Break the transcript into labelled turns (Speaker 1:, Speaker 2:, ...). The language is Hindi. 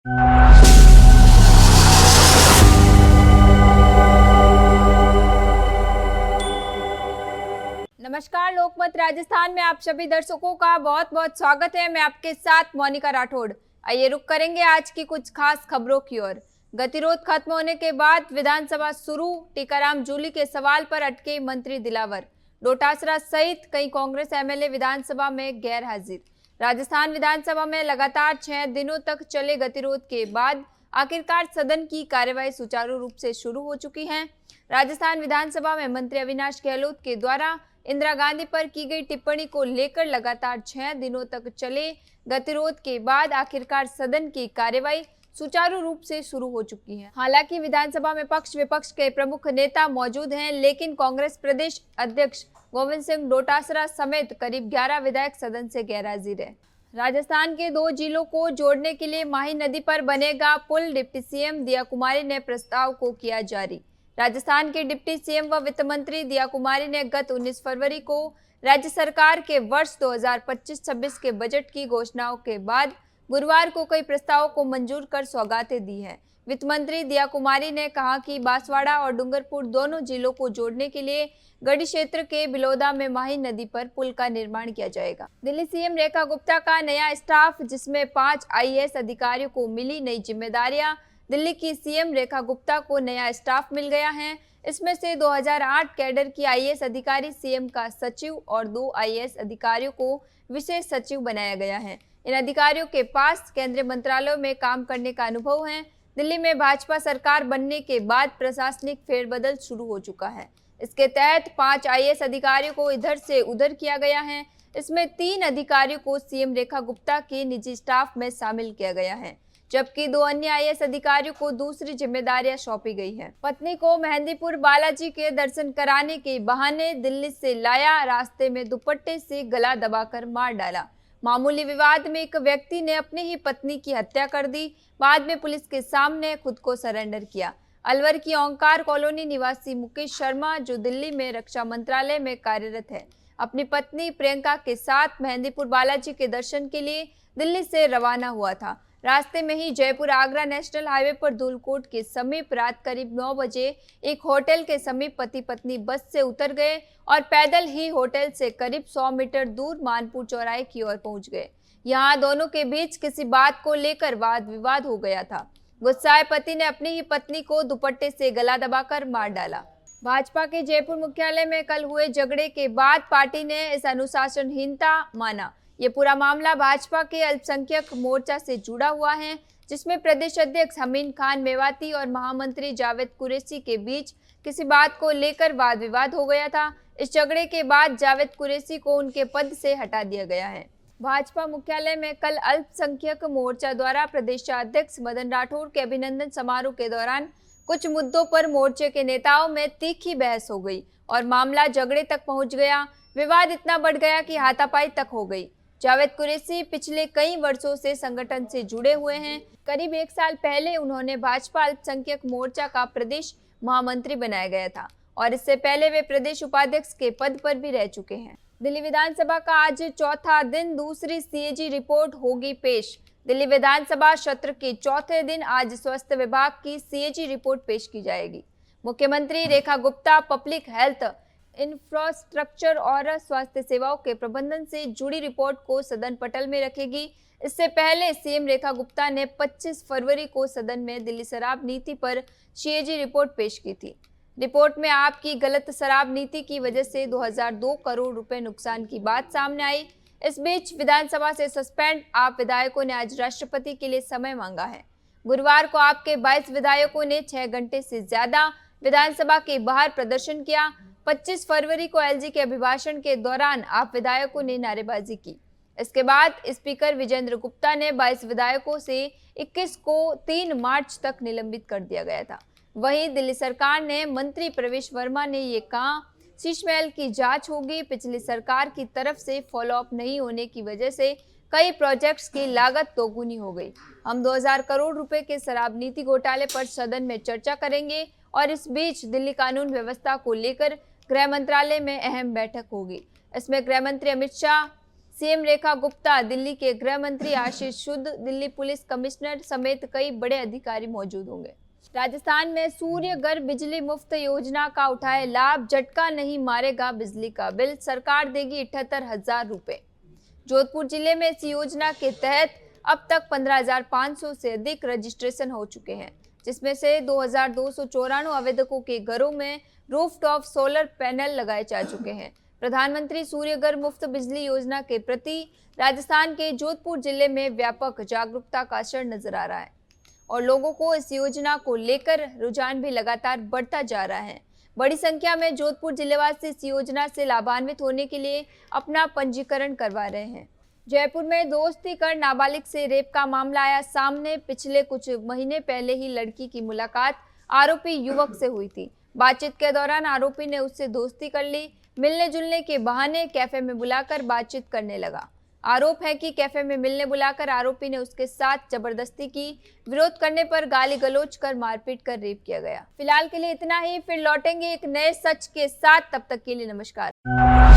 Speaker 1: नमस्कार, लोकमत राजस्थान में आप सभी दर्शकों का बहुत बहुत स्वागत है। मैं आपके साथ मोनिका राठौड़। आइए रुक करेंगे आज की कुछ खास खबरों की ओर। गतिरोध खत्म होने के बाद विधानसभा शुरू, टीकाराम जूली के सवाल पर अटके मंत्री दिलावर। डोटासरा सहित कई कांग्रेस एमएलए विधानसभा में गैर हाजिर। राजस्थान विधानसभा में लगातार 6 दिनों तक चले गतिरोध के बाद आखिरकार सदन की कार्यवाही सुचारू रूप से शुरू हो चुकी है। राजस्थान विधानसभा में मंत्री अविनाश गहलोत के द्वारा इंदिरा गांधी पर की गई टिप्पणी को लेकर लगातार 6 दिनों तक चले गतिरोध के बाद आखिरकार सदन की कार्यवाही सुचारू रूप से शुरू हो चुकी है। हालांकि विधानसभा में पक्ष विपक्ष के प्रमुख नेता मौजूद हैं, लेकिन कांग्रेस प्रदेश अध्यक्ष गोविंद सिंह डोटासरा समेत करीब 11 विधायक सदन से गैरहाजिर है। राजस्थान के 2 जिलों को जोड़ने के लिए माही नदी पर बनेगा पुल, डिप्टी सीएम दिया कुमारी ने प्रस्ताव को किया जारी। राजस्थान के डिप्टी सीएम व वित्त मंत्री दिया कुमारी ने गत 19 फरवरी को राज्य सरकार के वर्ष 2025-26 के बजट की घोषणाओं के बाद गुरुवार को कई प्रस्तावों को मंजूर कर सौगातें दी हैं। वित्त मंत्री दिया कुमारी ने कहा कि बांसवाड़ा और डूंगरपुर दोनों जिलों को जोड़ने के लिए गढ़ी क्षेत्र के बिलोदा में माही नदी पर पुल का निर्माण किया जाएगा। दिल्ली सीएम रेखा गुप्ता का नया स्टाफ, जिसमें 5 आईएएस अधिकारियों को मिली नई जिम्मेदारियां। दिल्ली की सीएम रेखा गुप्ता को नया स्टाफ मिल गया है। इसमें से 2008 कैडर की आईएएस अधिकारी सीएम का सचिव और 2 आईएएस अधिकारियों को विशेष सचिव बनाया गया है। इन अधिकारियों के पास केंद्रीय मंत्रालयों में काम करने का अनुभव है। दिल्ली में भाजपा सरकार बनने के बाद प्रशासनिक फेरबदल शुरू हो चुका है। इसके तहत 5 आईएएस अधिकारियों को इधर से उधर किया गया है। इसमें 3 अधिकारियों को सीएम रेखा गुप्ता के निजी स्टाफ में शामिल किया गया है, जबकि 2 अन्य आईएएस अधिकारियों को दूसरी जिम्मेदारियां सौंपी गई है। पत्नी को मेहंदीपुर बालाजी के दर्शन कराने के बहाने दिल्ली से लाया, रास्ते में दुपट्टे से गला दबाकर मार डाला। मामूली विवाद में एक व्यक्ति ने अपनी ही पत्नी की हत्या कर दी, बाद में पुलिस के सामने खुद को सरेंडर किया। अलवर की ओंकार कॉलोनी निवासी मुकेश शर्मा, जो दिल्ली में रक्षा मंत्रालय में कार्यरत है, अपनी पत्नी प्रियंका के साथ मेहंदीपुर बालाजी के दर्शन के लिए दिल्ली से रवाना हुआ था। रास्ते में ही जयपुर आगरा नेशनल हाईवे पर धूलकोट के समीप रात करीब 9 बजे एक होटल के समीप पति पत्नी बस से उतर गए और पैदल ही होटल से करीब 100 मीटर दूर मानपुर चौराहे की ओर पहुंच गए। यहां दोनों के बीच किसी बात को लेकर वाद विवाद हो गया था। गुस्साए पति ने अपनी ही पत्नी को दुपट्टे से गला दबाकर मार डाला। भाजपा के जयपुर मुख्यालय में कल हुए झगड़े के बाद पार्टी ने इस अनुशासनहीनता माना। ये पूरा मामला भाजपा के अल्पसंख्यक मोर्चा से जुड़ा हुआ है, जिसमें प्रदेश अध्यक्ष अमीन खान मेवाती और महामंत्री जावेद कुरैशी के बीच किसी बात को लेकर वाद विवाद हो गया था। इस झगड़े के बाद जावेद कुरैशी को उनके पद से हटा दिया गया है। भाजपा मुख्यालय में कल अल्पसंख्यक मोर्चा द्वारा प्रदेशाध्यक्ष मदन राठौड़ के अभिनंदन समारोह के दौरान कुछ मुद्दों पर मोर्चे के नेताओं में तीखी बहस हो गई और मामला झगड़े तक पहुंच गया। विवाद इतना बढ़ गया कि हाथापाई तक हो गई। जावेद कुरैशी पिछले कई वर्षों से संगठन से जुड़े हुए हैं। करीब 1 साल पहले उन्होंने भाजपा अल्पसंख्यक मोर्चा का प्रदेश महामंत्री बनाया गया था और इससे पहले वे प्रदेश उपाध्यक्ष के पद पर भी रह चुके हैं। दिल्ली विधानसभा का आज चौथा दिन दूसरी सीएजी रिपोर्ट होगी पेश। दिल्ली विधानसभा सत्र के चौथे दिन आज स्वास्थ्य विभाग की सीएजी रिपोर्ट पेश की जाएगी। मुख्यमंत्री Rekha Gupta public health, infrastructure और स्वास्थ्य सेवाओं के प्रबंधन से जुड़ी रिपोर्ट को सदन पटल में रखेगी। इससे पहले सीएम रेखा गुप्ता ने 25 फरवरी को सदन में दिल्ली शराब नीति पर सीएजी रिपोर्ट पेश की थी। रिपोर्ट में आपकी गलत शराब नीति की वजह से 2002 करोड़ रुपए नुकसान की बात सामने आई। इस बीच विधानसभा से सस्पेंड आप विधायकों ने आज राष्ट्रपति के लिए समय मांगा है। गुरुवार को आपके 22 विधायकों ने 6 घंटे से ज्यादा विधानसभा के बाहर प्रदर्शन किया। 25 फरवरी को एलजी के अभिभाषण के दौरान आप विधायकों ने नारेबाजी की। इसके बाद स्पीकर विजेंद्र गुप्ता ने 22 विधायकों से 21 को 3 मार्च तक निलंबित कर दिया गया था। वहीं दिल्ली सरकार ने मंत्री प्रवेश वर्मा ने ये कहा, शीश महल की जांच होगी। पिछली सरकार की तरफ से फॉलोअप नहीं होने की वजह से कई प्रोजेक्ट्स की लागत दोगुनी हो गई। हम 2000 करोड़ रुपए के शराब नीति घोटाले पर सदन में चर्चा करेंगे और इस बीच दिल्ली कानून व्यवस्था को लेकर गृह मंत्रालय में अहम बैठक होगी। इसमें गृह मंत्री अमित शाह, सीएम रेखा गुप्ता, दिल्ली के गृह मंत्री आशीष शुद्ध, दिल्ली पुलिस कमिश्नर समेत कई बड़े अधिकारी मौजूद होंगे। राजस्थान में सूर्य घर बिजली मुफ्त योजना का उठाए लाभ, झटका नहीं मारेगा बिजली का बिल, सरकार देगी 78,000 रुपए। जोधपुर जिले में इस योजना के तहत अब तक 15,500 से अधिक रजिस्ट्रेशन हो चुके हैं, जिसमें से 2,294 आवेदकों के घरों में रूफटॉप सोलर पैनल लगाए जा चुके हैं। प्रधानमंत्री सूर्य घर मुफ्त बिजली योजना के प्रति राजस्थान के जोधपुर जिले में व्यापक जागरूकता का असर नजर आ रहा है और लोगों को इस योजना को लेकर रुझान भी लगातार बढ़ता जा रहा है। बड़ी संख्या में जोधपुर जिलेवासी इस योजना से लाभान्वित होने के लिए अपना पंजीकरण करवा रहे हैं। जयपुर में दोस्ती कर नाबालिग से रेप का मामला आया सामने। पिछले कुछ महीने पहले ही लड़की की मुलाकात आरोपी युवक से हुई थी। बातचीत के दौरान आरोपी ने उससे दोस्ती कर ली। मिलने जुलने के बहाने कैफे में बुलाकर बातचीत करने लगा। आरोप है कि कैफे में मिलने बुलाकर आरोपी ने उसके साथ जबरदस्ती की। विरोध करने पर गाली गलौज कर मारपीट कर रेप किया गया। फिलहाल के लिए इतना ही, फिर लौटेंगे एक नए सच के साथ। तब तक के लिए नमस्कार।